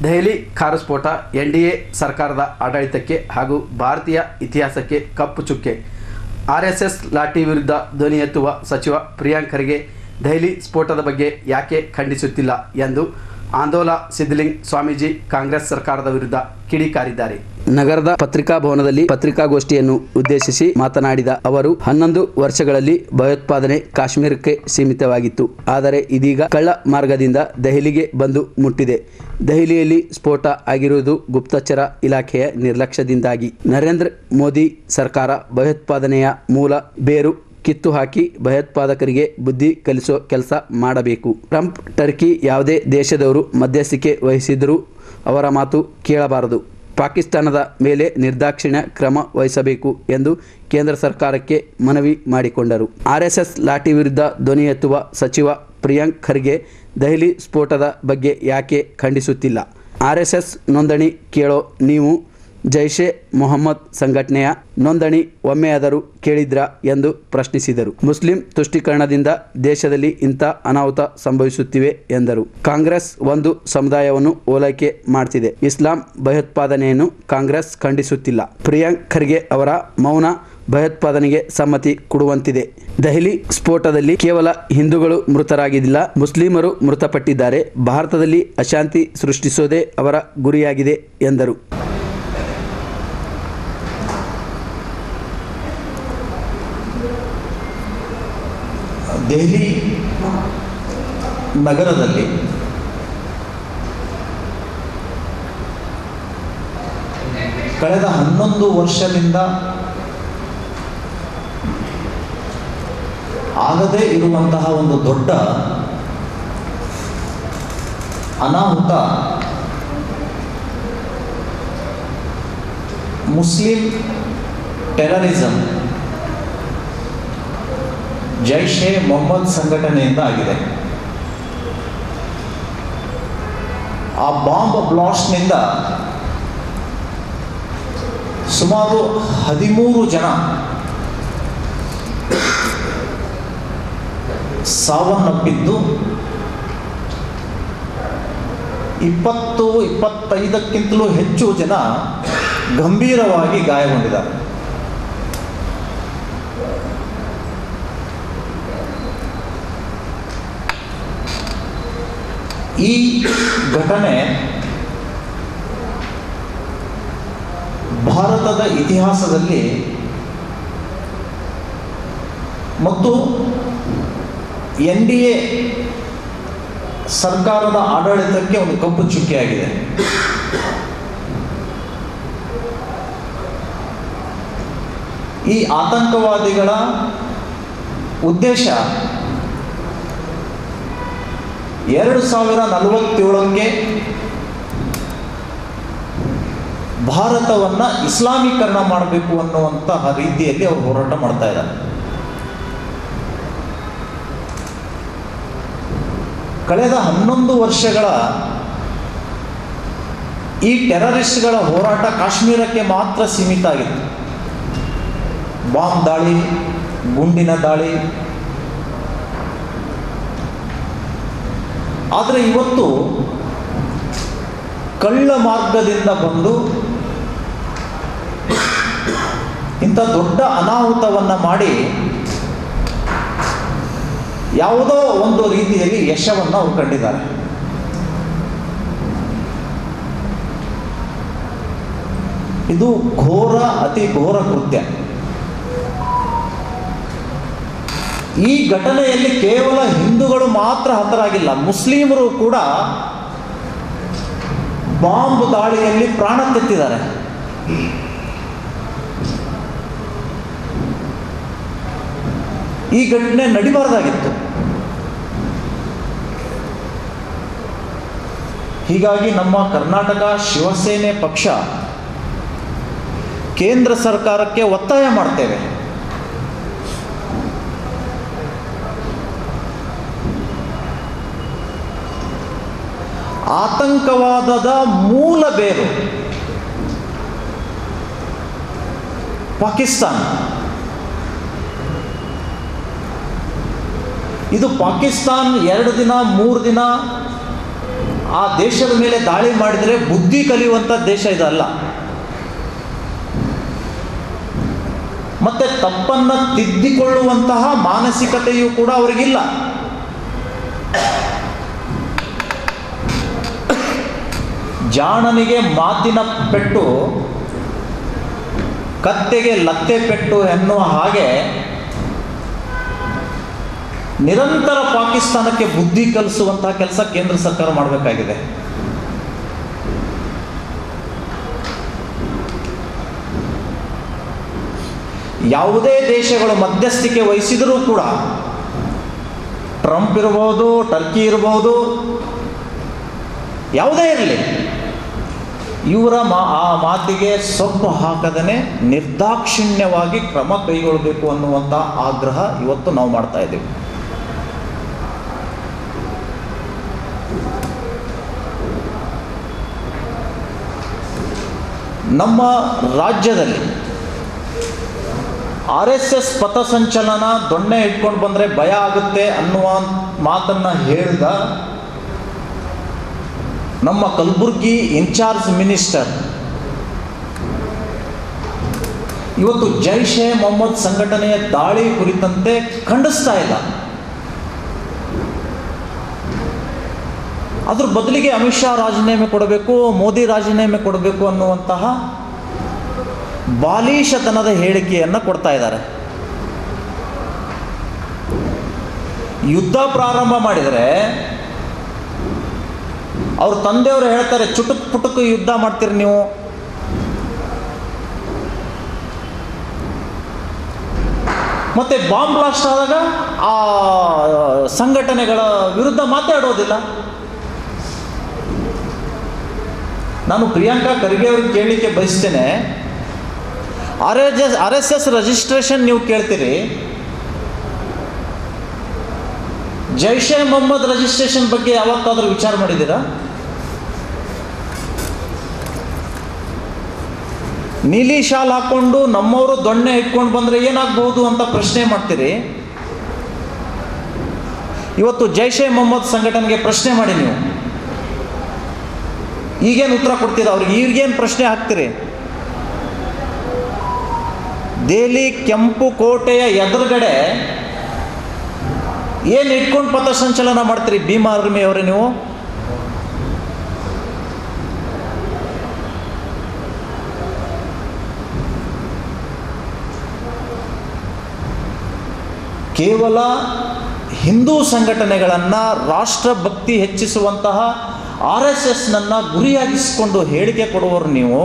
Delhi car ಸ್ಫೋಟ NDA ಸರ್ಕಾರದ ಆಡಳಿತಕ್ಕೆ ಹಾಗೂ ಭಾರತೀಯ ಇತಿಹಾಸಕ್ಕೆ ಕಪ್ಪು ಚುಕ್ಕೆ. ಆರ್ಎಸ್ಎಸ್ ಲಾಠಿ ವಿರುದ್ಧ ಧ್ವನಿ ಎತ್ತುವ ಸಚಿವ ಪ್ರಿಯಾಂಕ್ ಖರ್ಗೆ ದೆಹಲಿ ಸ್ಫೋಟದ ಬಗ್ಗೆ ಯಾಕೆ ಖಂಡಿಸುತ್ತಿಲ್ಲ ಎಂದು ಆಂದೋಲಾ ಸಿದ್ಧಲಿಂಗ ಸ್ವಾಮೀಜಿ ಕಾಂಗ್ರೆಸ್ ಸರ್ಕಾರದ ವಿರುದ್ಧ ಕಿಡಿಕಾರಿದ್ದಾರೆ. ನಗರದ ಪತ್ರಿಕಾ ಭವನದಲ್ಲಿ ಪತ್ರಿಕಾಗೋಷ್ಠಿಯನ್ನು ಉದ್ದೇಶಿಸಿ ಮಾತನಾಡಿದ ಅವರು, 11 ವರ್ಷಗಳಲ್ಲಿ ಭಯೋತ್ಪಾದನೆ ಕಾಶ್ಮೀರಕ್ಕೆ ಸೀಮಿತವಾಗಿತ್ತು. ಆದರೆ ಇದೀಗ ಕಳ್ಳ ಮಾರ್ಗದಿಂದ ದೆಹಲಿಗೆ ಬಂದು ಮುಟ್ಟಿದೆ. ದೆಹಲಿಯಲ್ಲಿ ಸ್ಫೋಟ ಆಗಿರುವುದು ಗುಪ್ತಚರ ಇಲಾಖೆಯ ನಿರ್ಲಕ್ಷ್ಯದಿಂದಾಗಿ. ನರೇಂದ್ರ ಮೋದಿ ಸರ್ಕಾರ ಭಯೋತ್ಪಾದನೆಯ ಮೂಲ ಬೇರು ಕಿತ್ತು ಹಾಕಿ ಭಯೋತ್ಪಾದಕರಿಗೆ ಬುದ್ಧಿ ಕಲಿಸೋ ಕೆಲಸ ಮಾಡಬೇಕು. ಟ್ರಂಪ್ ಟರ್ಕಿ ಯಾವುದೇ ದೇಶದವರು ಮಧ್ಯಸ್ಥಿಕೆ ವಹಿಸಿದರೂ ಅವರ ಮಾತು ಕೇಳಬಾರದು. ಪಾಕಿಸ್ತಾನದ ಮೇಲೆ ನಿರ್ದಾಕ್ಷಿಣ್ಯ ಕ್ರಮ ವಹಿಸಬೇಕು ಎಂದು ಕೇಂದ್ರ ಸರ್ಕಾರಕ್ಕೆ ಮನವಿ ಮಾಡಿಕೊಂಡರು. ಆರ್ಎಸ್ಎಸ್ ಲಾಠಿ ವಿರುದ್ಧ ಧ್ವನಿ ಎತ್ತುವ ಸಚಿವ ಪ್ರಿಯಾಂಕ್ ಖರ್ಗೆ ದೆಹಲಿ ಸ್ಫೋಟದ ಬಗ್ಗೆ ಯಾಕೆ ಖಂಡಿಸುತ್ತಿಲ್ಲ? ಆರ್ಎಸ್ಎಸ್ ನೋಂದಣಿ ಕೇಳೋ ನೀವು ಜೈಷೆ ಮೊಹಮ್ಮದ್ ಸಂಘಟನೆಯ ನೋಂದಣಿ ಒಮ್ಮೆಯಾದರೂ ಕೇಳಿದ್ರಾ ಎಂದು ಪ್ರಶ್ನಿಸಿದರು. ಮುಸ್ಲಿಂ ತುಷ್ಟೀಕರಣದಿಂದ ದೇಶದಲ್ಲಿ ಇಂಥ ಅನಾಹುತ ಸಂಭವಿಸುತ್ತಿವೆ ಎಂದರು. ಕಾಂಗ್ರೆಸ್ ಒಂದು ಸಮುದಾಯವನ್ನು ಓಲೈಕೆ ಮಾಡ್ತಿದೆ. ಇಸ್ಲಾಂ ಭಯೋತ್ಪಾದನೆಯನ್ನು ಕಾಂಗ್ರೆಸ್ ಖಂಡಿಸುತ್ತಿಲ್ಲ. ಪ್ರಿಯಾಂಕ್ ಖರ್ಗೆ ಅವರ ಮೌನ ಭಯೋತ್ಪಾದನೆಗೆ ಸಮ್ಮತಿ ಕೊಡುವಂತಿದೆ. ದೆಹಲಿ ಸ್ಫೋಟದಲ್ಲಿ ಕೇವಲ ಹಿಂದೂಗಳು ಮೃತರಾಗಿದ್ದಿಲ್ಲ, ಮುಸ್ಲಿಮರು ಮೃತಪಟ್ಟಿದ್ದಾರೆ. ಭಾರತದಲ್ಲಿ ಅಶಾಂತಿ ಸೃಷ್ಟಿಸೋದೇ ಅವರ ಗುರಿಯಾಗಿದೆ ಎಂದರು. ದೆಹಲಿ ನಗರದಲ್ಲಿ ಕಳೆದ 11 ವರ್ಷದಿಂದ ಆಗದೇ ಇರುವಂತಹ ಒಂದು ದೊಡ್ಡ ಅನಾಹುತ ಮುಸ್ಲಿಂ ಟೆರರಿಸಂ ಜೈಷೆ ಮೊಹಮ್ಮದ್ ಸಂಘಟನೆಯಿಂದ ಆಗಿದೆ. ಆ ಬಾಂಬ್ ಬ್ಲಾಸ್ಟ್ನಿಂದ ಸುಮಾರು 13 ಜನ ಸಾವನ್ನಪ್ಪಿದ್ದು, 20-25ಕ್ಕಿಂತಲೂ ಹೆಚ್ಚು ಜನ ಗಂಭೀರವಾಗಿ ಗಾಯಗೊಂಡಿದ್ದಾರೆ. ಈ ಘಟನೆ ಭಾರತದ ಇತಿಹಾಸದಲ್ಲಿ ಮತ್ತು ಎನ್ಡಿಎ ಸರ್ಕಾರದ ಆಡಳಿತಕ್ಕೆ ಒಂದು ಕಪ್ಪು ಚುಕ್ಕೆಯಾಗಿದೆ. ಈ ಆತಂಕವಾದಿಗಳ ಉದ್ದೇಶ 2047ಕ್ಕೆ ಭಾರತವನ್ನು ಇಸ್ಲಾಮೀಕರಣ ಮಾಡಬೇಕು ಅನ್ನುವಂತಹ ರೀತಿಯಲ್ಲಿ ಅವರು ಹೋರಾಟ ಮಾಡ್ತಾ ಇದ್ದಾರೆ. ಕಳೆದ 11 ವರ್ಷಗಳ ಈ ಟೆರರಿಸ್ಟ್ಗಳ ಹೋರಾಟ ಕಾಶ್ಮೀರಕ್ಕೆ ಮಾತ್ರ ಸೀಮಿತ ಆಗಿತ್ತು. ಬಾಂಬ್ ದಾಳಿ, ಗುಂಡಿನ ದಾಳಿ. ಆದರೆ ಇವತ್ತು ಕಳ್ಳ ಮಾರ್ಗದಿಂದ ಬಂದು ಇಂಥ ದೊಡ್ಡ ಅನಾಹುತವನ್ನು ಮಾಡಿ ಯಾವುದೋ ಒಂದು ರೀತಿಯಲ್ಲಿ ಯಶವನ್ನು ಅವರು ಕಂಡಿದ್ದಾರೆ. ಇದು ಘೋರ, ಅತಿ ಘೋರ ಕೃತ್ಯ. ಈ ಘಟನೆಯಲ್ಲಿ ಕೇವಲ ಹಿಂದೂಗಳು ಮಾತ್ರ ಹತರಾಗಿಲ್ಲ, ಮುಸ್ಲಿಮರು ಕೂಡ ಬಾಂಬ್ ದಾಳಿಯಲ್ಲಿ ಪ್ರಾಣ ತೆತ್ತಿದ್ದಾರೆ. ಈ ಘಟನೆ ನಡಿಬಾರದಾಗಿತ್ತು. ಹೀಗಾಗಿ ನಮ್ಮ ಕರ್ನಾಟಕ ಶಿವಸೇನೆ ಪಕ್ಷ ಕೇಂದ್ರ ಸರ್ಕಾರಕ್ಕೆ ಒತ್ತಾಯ ಮಾಡ್ತೇವೆ. ಆತಂಕವಾದದ ಮೂಲ ಬೇರು ಪಾಕಿಸ್ತಾನ. ಇದು ಪಾಕಿಸ್ತಾನ್ 2 ದಿನ 3 ದಿನ ಆ ದೇಶದ ಮೇಲೆ ದಾಳಿ ಮಾಡಿದರೆ ಬುದ್ಧಿ ಕಲಿಯುವಂಥ ದೇಶ ಇದಲ್ಲ. ಮತ್ತೆ ತಪ್ಪನ್ನು ತಿದ್ದಿಕೊಳ್ಳುವಂತಹ ಮಾನಸಿಕತೆಯೂ ಕೂಡ ಅವರಿಗಿಲ್ಲ. ಜಾಣನಿಗೆ ಮಾತಿನ ಪೆಟ್ಟು, ಕತ್ತೆಗೆ ಲತ್ತೆ ಪೆಟ್ಟು ಎನ್ನುವ ಹಾಗೆ ನಿರಂತರ ಪಾಕಿಸ್ತಾನಕ್ಕೆ ಬುದ್ಧಿ ಕಲಿಸುವಂತಹ ಕೆಲಸ ಕೇಂದ್ರ ಸರ್ಕಾರ ಮಾಡಬೇಕಾಗಿದೆ. ಯಾವುದೇ ದೇಶಗಳು ಮಧ್ಯಸ್ಥಿಕೆ ವಹಿಸಿದರೂ ಕೂಡ, ಟ್ರಂಪ್ ಇರಬಹುದು, ಟರ್ಕಿ ಇರಬಹುದು, ಯಾವುದೇ ಇರಲಿ, ಇವರ ಆ ಮಾತಿಗೆ ಸೊಪ್ಪು ಹಾಕದೇ ನಿರ್ದಾಕ್ಷಿಣ್ಯವಾಗಿ ಕ್ರಮ ಕೈಗೊಳ್ಳಬೇಕು ಅನ್ನುವಂಥ ಆಗ್ರಹ ಇವತ್ತು ನಾವು ಮಾಡ್ತಾ ಇದ್ದೀವಿ. ನಮ್ಮ ರಾಜ್ಯದಲ್ಲಿ RSS ಪಥಸಂಚಲನ ದೊಣ್ಣೆ ಇಟ್ಕೊಂಡು ಬಂದರೆ ಭಯ ಆಗುತ್ತೆ ಅನ್ನುವ ಮಾತನ್ನು ಹೇಳಿದ ನಮ್ಮ ಕಲಬುರ್ಗಿ ಇನ್ಚಾರ್ಜ್ ಮಿನಿಸ್ಟರ್ ಇವತ್ತು ಜೈಷ್ ಎ ಮೊಹಮ್ಮದ್ ಸಂಘಟನೆಯ ದಾಳಿ ಕುರಿತಂತೆ ಖಂಡಿಸ್ತಾ ಇಲ್ಲ. ಅದ್ರ ಬದಲಿಗೆ ಅಮಿತ್ ಶಾ ರಾಜೀನಾಮೆ ಕೊಡಬೇಕು, ಮೋದಿ ರಾಜೀನಾಮೆ ಕೊಡಬೇಕು ಅನ್ನುವಂತಹ ಬಾಲಿಶತನದ ಹೇಳಿಕೆಯನ್ನು ಕೊಡ್ತಾ ಇದ್ದಾರೆ. ಯುದ್ಧ ಪ್ರಾರಂಭ ಮಾಡಿದರೆ ಅವ್ರ ತಂದೆಯವರು ಹೇಳ್ತಾರೆ, ಚುಟುಕ್ ಪುಟುಕು ಯುದ್ಧ ಮಾಡ್ತೀರಿ ನೀವು, ಮತ್ತೆ ಬಾಂಬ್ ಬ್ಲಾಸ್ಟ್ ಆದಾಗ ಆ ಸಂಘಟನೆಗಳ ವಿರುದ್ಧ ಮಾತಾಡೋದಿಲ್ಲ. ನಾನು ಪ್ರಿಯಾಂಕಾ ಖರ್ಗೆ ಅವ್ರಿಗೆ ಕೇಳಲಿಕ್ಕೆ ಬಯಸ್ತೇನೆ, RSS ರಿಜಿಸ್ಟ್ರೇಷನ್ ನೀವು ಕೇಳ್ತೀರಿ, ಜೈಷ್ ಎ ಮೊಹಮ್ಮದ್ ರಿಜಿಸ್ಟ್ರೇಷನ್ ಬಗ್ಗೆ ಯಾವತ್ತಾದರೂ ವಿಚಾರ ಮಾಡಿದ್ದೀರಾ? ನೀಲಿ ಶಾಲ್ ಹಾಕೊಂಡು ನಮ್ಮವರು ದೊಣ್ಣೆ ಇಟ್ಕೊಂಡು ಬಂದರೆ ಏನಾಗಬಹುದು ಅಂತ ಪ್ರಶ್ನೆ ಮಾಡ್ತೀರಿ. ಇವತ್ತು ಜೈಷ್ ಎ ಮೊಹಮ್ಮದ್ ಸಂಘಟನೆಗೆ ಪ್ರಶ್ನೆ ಮಾಡಿ, ನೀವು ಈಗೇನು ಉತ್ತರ ಕೊಡ್ತೀರಾ ಅವ್ರಿಗೆ? ಈಗೇನು ಪ್ರಶ್ನೆ ಹಾಕ್ತೀರಿ? ದೆಹಲಿ ಕೆಂಪು ಕೋಟೆಯ ಎದುರುಗಡೆ ಏನು ಇಟ್ಕೊಂಡು ಪಥಸಂಚಲನ ಮಾಡ್ತೀರಿ ಭೀಮಾ ಆರ್ಮಿ ಅವರೇ ನೀವು? ಕೇವಲ ಹಿಂದೂ ಸಂಘಟನೆಗಳನ್ನು, ರಾಷ್ಟ್ರಭಕ್ತಿ ಹೆಚ್ಚಿಸುವಂತಹ RSSನನ್ನು ಗುರಿಯಾಗಿಸಿಕೊಂಡು ಹೇಳಿಕೆ ಕೊಡುವವರು ನೀವು.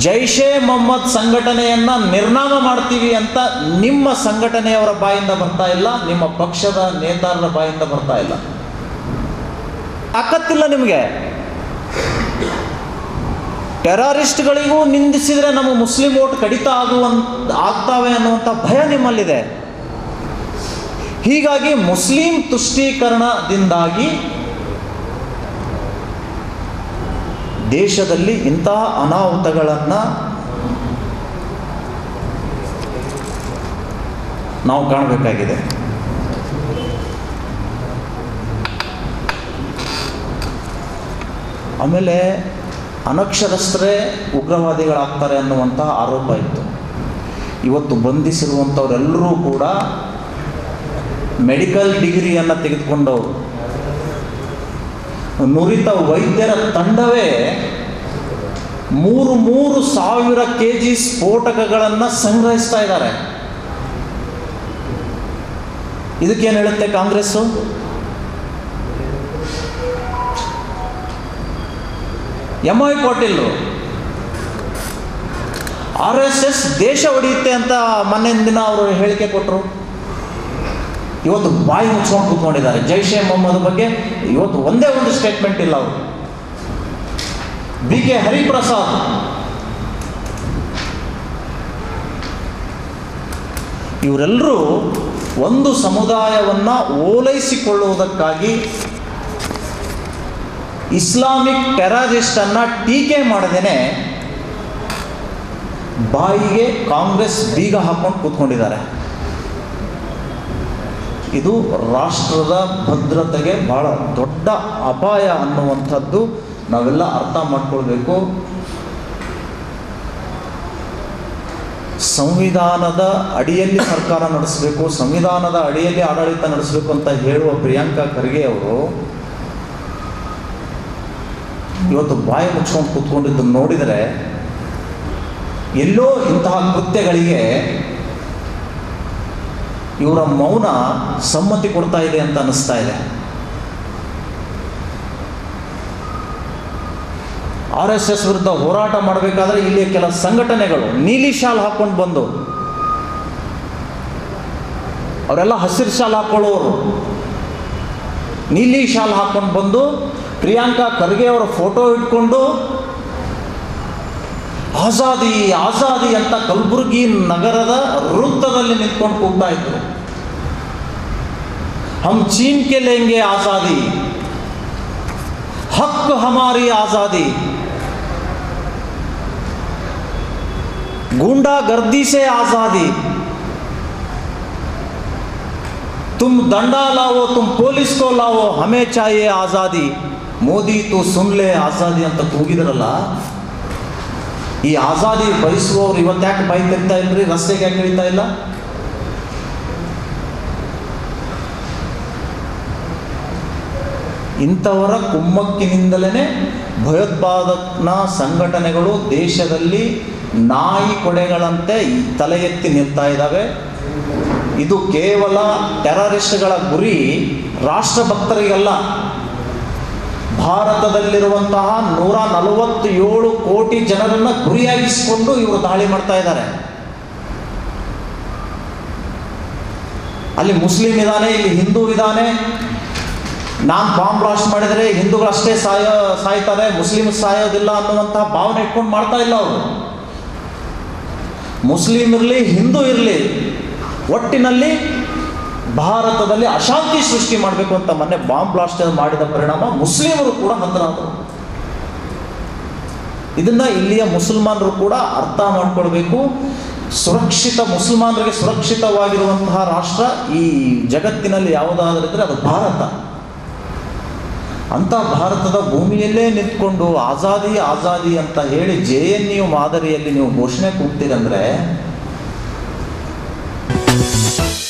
ಜೈಷ್ ಎ ಮೊಹಮ್ಮದ್ ಸಂಘಟನೆಯನ್ನು ನಿರ್ನಾಮ ಮಾಡ್ತೀವಿ ಅಂತ ನಿಮ್ಮ ಸಂಘಟನೆಯವರ ಬಾಯಿಂದ ಬರ್ತಾ ಇಲ್ಲ, ನಿಮ್ಮ ಪಕ್ಷದ ನೇತಾರರ ಬಾಯಿಂದ ಬರ್ತಾ ಇಲ್ಲ. ತಾಕತ್ತಿಲ್ಲ ನಿಮಗೆ. ಟೆರರಿಸ್ಟ್ಗಳಿಗೂ ನಿಂದಿಸಿದರೆ ನಮ್ಮ ಮುಸ್ಲಿಂ ವೋಟ್ ಕಡಿತ ಆಗ್ತಾವೆ ಅನ್ನುವಂಥ ಭಯ ನಿಮ್ಮಲ್ಲಿದೆ. ಹೀಗಾಗಿ ಮುಸ್ಲಿಂ ತುಷ್ಟೀಕರಣದಿಂದಾಗಿ ದೇಶದಲ್ಲಿ ಇಂತಹ ಅನಾಹುತಗಳನ್ನು ನಾವು ಕಾಣಬೇಕಾಗಿದೆ. ಆಮೇಲೆ ಅನಕ್ಷರಸ್ಥರೇ ಉಗ್ರವಾದಿಗಳಾಗ್ತಾರೆ ಅನ್ನುವಂತಹ ಆರೋಪ ಇತ್ತು. ಇವತ್ತು ಬಂಧಿಸಿರುವಂಥವರೆಲ್ಲರೂ ಕೂಡ ಮೆಡಿಕಲ್ ಡಿಗ್ರಿಯನ್ನು ತೆಗೆದುಕೊಂಡವರು, ನುರಿತ ವೈದ್ಯರ ತಂಡವೇ 3,000 kg ಸ್ಫೋಟಕಗಳನ್ನು ಸಂಗ್ರಹಿಸ್ತಾ ಇದ್ದಾರೆ. ಇದಕ್ಕೇನು ಹೇಳುತ್ತೆ ಕಾಂಗ್ರೆಸ್ಸು? MI ಪಾಟೀಲ್ರು RSS ದೇಶ ಹೊಡೆಯುತ್ತೆ ಅಂತ ಮೊನ್ನೆ ದಿನ ಅವರು ಹೇಳಿಕೆ ಕೊಟ್ಟರು. ಇವತ್ತು ಬಾಯಿ ಮುಚ್ಕೊಂಡು ಕೂತ್ಕೊಂಡಿದ್ದಾರೆ. ಜೈಷ್ ಎ ಮೊಹಮ್ಮದ್ ಬಗ್ಗೆ ಇವತ್ತು ಒಂದೇ ಒಂದು ಸ್ಟೇಟ್ಮೆಂಟ್ ಇಲ್ಲ ಅವರು. BK ಹರಿಪ್ರಸಾದ್ ಇವರೆಲ್ಲರೂ ಒಂದು ಸಮುದಾಯವನ್ನು ಓಲೈಸಿಕೊಳ್ಳುವುದಕ್ಕಾಗಿ ಇಸ್ಲಾಮಿಕ್ ಟೆರರಿಸ್ಟನ್ನು ಟೀಕೆ ಮಾಡದೇನೆ ಬಾಯಿಗೆ ಕಾಂಗ್ರೆಸ್ ಬೀಗ ಹಾಕೊಂಡು ಕೂತ್ಕೊಂಡಿದ್ದಾರೆ. ಇದು ರಾಷ್ಟ್ರದ ಭದ್ರತೆಗೆ ಬಹಳ ದೊಡ್ಡ ಅಪಾಯ ಅನ್ನುವಂಥದ್ದು ನಾವೆಲ್ಲ ಅರ್ಥ ಮಾಡ್ಕೊಳ್ಬೇಕು. ಸಂವಿಧಾನದ ಅಡಿಯಲ್ಲಿ ಸರ್ಕಾರ ನಡೆಸಬೇಕು, ಸಂವಿಧಾನದ ಅಡಿಯಲ್ಲಿ ಆಡಳಿತ ನಡೆಸಬೇಕು ಅಂತ ಹೇಳುವ ಪ್ರಿಯಾಂಕಾ ಖರ್ಗೆ ಅವರು ಇವತ್ತು ಬಾಯಿ ಮುಚ್ಕೊಂಡು ಕೂತ್ಕೊಂಡಿದ್ದನ್ನು ನೋಡಿದರೆ ಎಲ್ಲೋ ಇಂತಹ ಕೃತ್ಯಗಳಿಗೆ ಇವರ ಮೌನ ಸಮ್ಮತಿ ಕೊಡ್ತಾ ಇದೆ ಅಂತ ಅನ್ನಿಸ್ತಾ ಇದೆ. RSS ವಿರುದ್ಧ ಹೋರಾಟ ಮಾಡಬೇಕಾದ್ರೆ ಇಲ್ಲಿ ಕೆಲ ಸಂಘಟನೆಗಳು ನೀಲಿ ಶಾಲ್ ಹಾಕೊಂಡು ಬಂದು, ಅವರೆಲ್ಲ ಹಸಿರು ಶಾಲ್ ಹಾಕೊಳ್ಳೋರು, ನೀಲಿ ಶಾಲ್ ಹಾಕೊಂಡು ಬಂದು ಪ್ರಿಯಾಂಕಾ ಖರ್ಗೆ ಅವರ ಫೋಟೋ ಇಟ್ಕೊಂಡು ಆಜಾದಿ ಆಜಾದಿ ಅಂತ ಕಲಬುರಗಿ ನಗರದ ವೃತ್ತದಲ್ಲಿ ನಿಂತ್ಕೊಂಡು ಕೂಗ್ತಾ ಇದ್ರು. ಹಮ್ ಚೀನ್ ಕೆ ಲೇಂಗೆ ಆಜಾದಿ, ಹಕ್ ಹಮಾರಿ ಆಜಾದಿ, गुंडागर्दी से आजादी, तुम डंडा लाओ, तुम पुलिस को लाओ, हमें चाहिए आजादी, ಮೋದಿ ತು ಸುನ್ಲೆ ಆಜಾದಿ ಅಂತ ಕೂಗಿದ್ರಲ್ಲ, ಈ ಆಜಾದಿ ಬಯಸುವವರು ಇವತ್ತ್ಯಾಕೆ ಬಾಯಿ ತೆಗ್ತಾ ಇಲ್ರಿ? ರಸ್ತೆಗೆ ಯಾಕೆ ಇಳಿತಾ ಇಲ್ಲ? ಇಂಥವರ ಕುಮ್ಮಕ್ಕಿನಿಂದಲೇ ಭಯೋತ್ಪಾದನಾ ಸಂಘಟನೆಗಳು ದೇಶದಲ್ಲಿ ನಾಯಿ ಕೊಡೆಗಳಂತೆ ತಲೆ ಎತ್ತಿ ನಿಲ್ತಾ ಇದ್ದಾವೆ. ಇದು ಕೇವಲ ಟೆರರಿಸ್ಟ್ಗಳ ಗುರಿ ರಾಷ್ಟ್ರಭಕ್ತರಿಗಲ್ಲ, ಭಾರತದಲ್ಲಿರುವಂತಹ 147 ಕೋಟಿ ಜನರನ್ನ ಗುರಿಯಾಗಿಸಿಕೊಂಡು ಇವರು ದಾಳಿ ಮಾಡ್ತಾ ಇದ್ದಾರೆ. ಅಲ್ಲಿ ಮುಸ್ಲಿಂ ಇದ್ದಾನೆ, ಇಲ್ಲಿ ಹಿಂದೂ ಇದ್ದಾನೆ. ನಾನು ಬಾಂಬ್ ಬ್ಲಾಸ್ಟ್ ಮಾಡಿದರೆ ಹಿಂದೂಗಳಷ್ಟೇ ಸಾಯ್ತಾರೆ, ಮುಸ್ಲಿಮ್ ಸಾಯೋದಿಲ್ಲ ಅನ್ನುವಂತಹ ಭಾವನೆ ಇಟ್ಕೊಂಡು ಮಾಡ್ತಾ ಇಲ್ಲ ಅವರು. ಮುಸ್ಲಿಂ ಇರಲಿ, ಹಿಂದೂ ಇರಲಿ, ಒಟ್ಟಿನಲ್ಲಿ ಭಾರತದಲ್ಲಿ ಅಶಾಂತಿ ಸೃಷ್ಟಿ ಮಾಡಬೇಕು ಅಂತ ಮೊನ್ನೆ ಬಾಂಬ್ ಬ್ಲಾಸ್ಟ್ ಮಾಡಿದ ಪರಿಣಾಮ ಮುಸ್ಲಿಮರು ಕೂಡ ಹತರಾದರು. ಇದನ್ನ ಇಲ್ಲಿಯ ಮುಸಲ್ಮಾನರು ಕೂಡ ಅರ್ಥ ಮಾಡ್ಕೊಳ್ಬೇಕು. ಸುರಕ್ಷಿತ ಮುಸಲ್ಮಾನರಿಗೆ ಸುರಕ್ಷಿತವಾಗಿರುವಂತಹ ರಾಷ್ಟ್ರ ಈ ಜಗತ್ತಿನಲ್ಲಿ ಯಾವುದಾದ್ರಿದ್ರೆ ಅದು ಭಾರತ. ಅಂತ ಭಾರತದ ಭೂಮಿಯಲ್ಲೇ ನಿಂತ್ಕೊಂಡು ಆಜಾದಿ ಆಜಾದಿ ಅಂತ ಹೇಳಿ JNU ಮಾದರಿಯಲ್ಲಿ ನೀವು ಘೋಷಣೆ ಕೂಗ್ತೀರಂದ್ರೆ